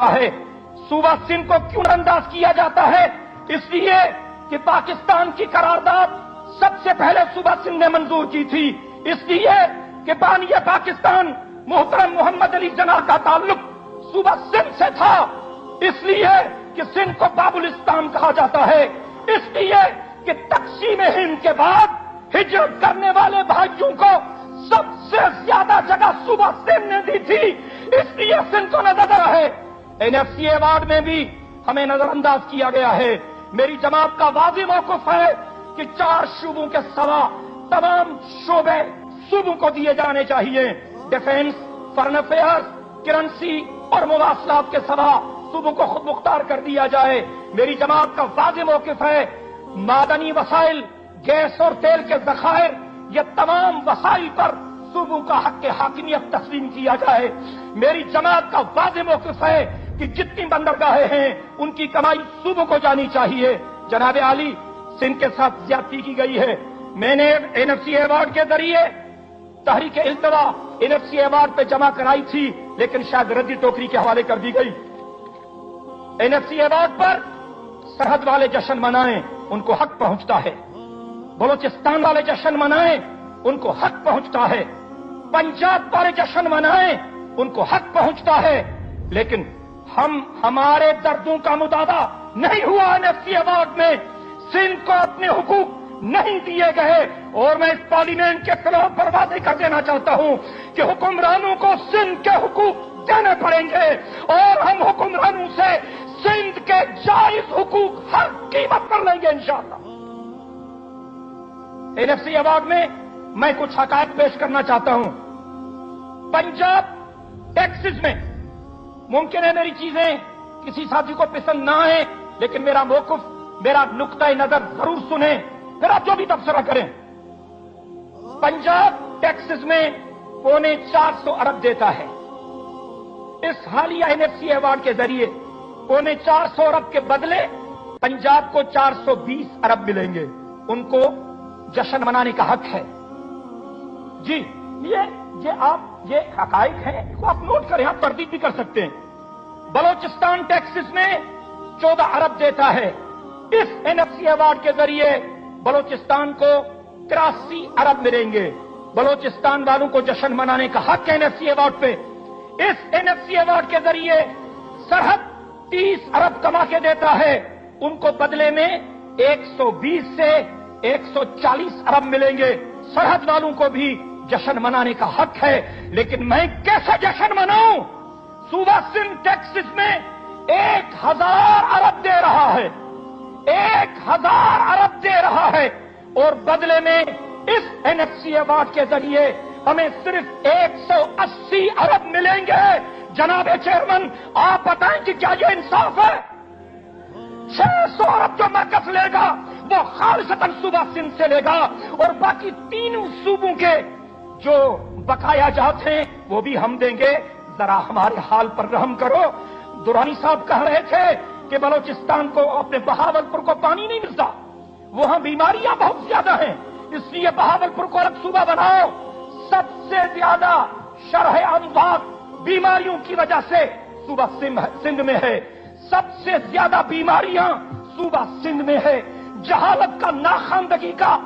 ہے صوبہ سندھ کو کیوں انداز کیا جاتا ہے؟ اس لیے کہ پاکستان کی قرارداد سب سے پہلے صوبہ سندھ نے منظور کی تھی، اس لیے کہ بانی پاکستان محترم محمد علی جناح کا تعلق صوبہ سندھ سے تھا، اس لیے کہ سندھ کو باب الاسلام کہا جاتا ہے، اس لیے کہ تقسیم ہند کے بعد ہجرت کرنے والے بھائیوں کو سب سے زیادہ جگہ صوبہ سندھ نے دی تھی، اس لیے سندھ کو نظر آ رہا ہے۔ NFC ایوارڈ میں بھی ہمیں نظر انداز کیا گیا ہے۔ میری جماعت کا واضح موقف ہے کہ 4 شعبوں کے سوا تمام شعبے صوبوں کو دیے جانے چاہیے۔ ڈیفنس، فارن افیئر، کرنسی اور مواصلات کے سوا صوبوں کو خود مختار کر دیا جائے۔ میری جماعت کا واضح موقف ہے معدنی وسائل، گیس اور تیل کے ذخائر، یہ تمام وسائل پر صوبوں کا حق حاکمیت تسلیم کیا جائے۔ میری جماعت کا واضح موقف ہے کہ جتنی بندرگاہیں ہیں ان کی کمائی صوبوں کو جانی چاہیے۔ جناب عالی، سندھ کے ساتھ زیادتی کی گئی ہے۔ میں نے NFC ایوارڈ کے ذریعے تحریک التوا NFC ایوارڈ پہ جمع کرائی تھی، لیکن شاید ردی ٹوکری کے حوالے کر دی گئی۔ NFC ایوارڈ پر سرحد والے جشن منائیں، ان کو حق پہنچتا ہے۔ بلوچستان والے جشن منائیں، ان کو حق پہنچتا ہے۔ پنجاب والے جشن منائیں، ان کو حق پہنچتا ہے، لیکن ہمارے دردوں کا مدادا نہیں ہوا NFC ایوارڈ میں، سندھ کو اپنے حقوق نہیں دیے گئے، اور میں اس پارلیمنٹ کے خلاف پر واضح کر دینا چاہتا ہوں کہ حکمرانوں کو سندھ کے حقوق دینے پڑیں گے، اور ہم حکمرانوں سے سندھ کے جائز حقوق ہر قیمت پر لیں گے انشاءاللہ۔ NFC ایوارڈ میں میں کچھ حقائق پیش کرنا چاہتا ہوں۔ پنجاب ٹیکسز میں ممکن ہے میری چیزیں کسی ساتھی کو پسند نہ آئیں، لیکن میرا موقف، میرا نقطۂ نظر ضرور سنیں، پھر آپ جو بھی تبصرہ کریں۔ پنجاب ٹیکسز میں 450 ارب دیتا ہے۔ اس حالیہ NFC ایوارڈ کے ذریعے 450 ارب کے بدلے پنجاب کو 420 ارب ملیں گے، ان کو جشن منانے کا حق ہے۔ جی، یہ حقائق ہیں، اس کو آپ نوٹ کریں، آپ تردید بھی کر سکتے ہیں۔ بلوچستان ٹیکسز میں 14 ارب دیتا ہے۔ اس NFC ایوارڈ کے ذریعے بلوچستان کو 83 ارب ملیں گے۔ بلوچستان والوں کو جشن منانے کا حق ہے NFC ایوارڈ پہ۔ اس NFC ایوارڈ کے ذریعے سرحد 30 ارب کما کے دیتا ہے، ان کو بدلے میں 120 سے 140 ارب ملیں گے۔ سرحد والوں کو بھی جشن منانے کا حق ہے، لیکن میں کیسے جشن مناؤں؟ صوبہ سندھ ٹیکسز میں 1000 ارب دے رہا ہے، 1000 ارب دے رہا ہے، اور بدلے میں اس NFC ایوارڈ کے ذریعے ہمیں صرف 180 ارب ملیں گے۔ جناب چیئرمین، آپ بتائیں کہ کیا یہ انصاف ہے؟ 600 ارب جو مرکز لے گا وہ خالصتاً صوبہ سندھ سے لے گا، اور باقی تینوں صوبوں کے جو بقایا جات ہیں وہ بھی ہم دیں گے۔ ذرا ہمارے حال پر رحم کرو۔ درانی صاحب کہہ رہے تھے کہ بلوچستان کو، اپنے بہاولپور کو پانی نہیں ملتا، وہاں بیماریاں بہت زیادہ ہیں، اس لیے بہاولپور کو الگ صوبہ بناؤ۔ سب سے زیادہ شرح اموات بیماریوں کی وجہ سے صوبہ سندھ میں ہے، سب سے زیادہ بیماریاں صوبہ سندھ میں ہے۔ جہالت کا، ناخواندگی کا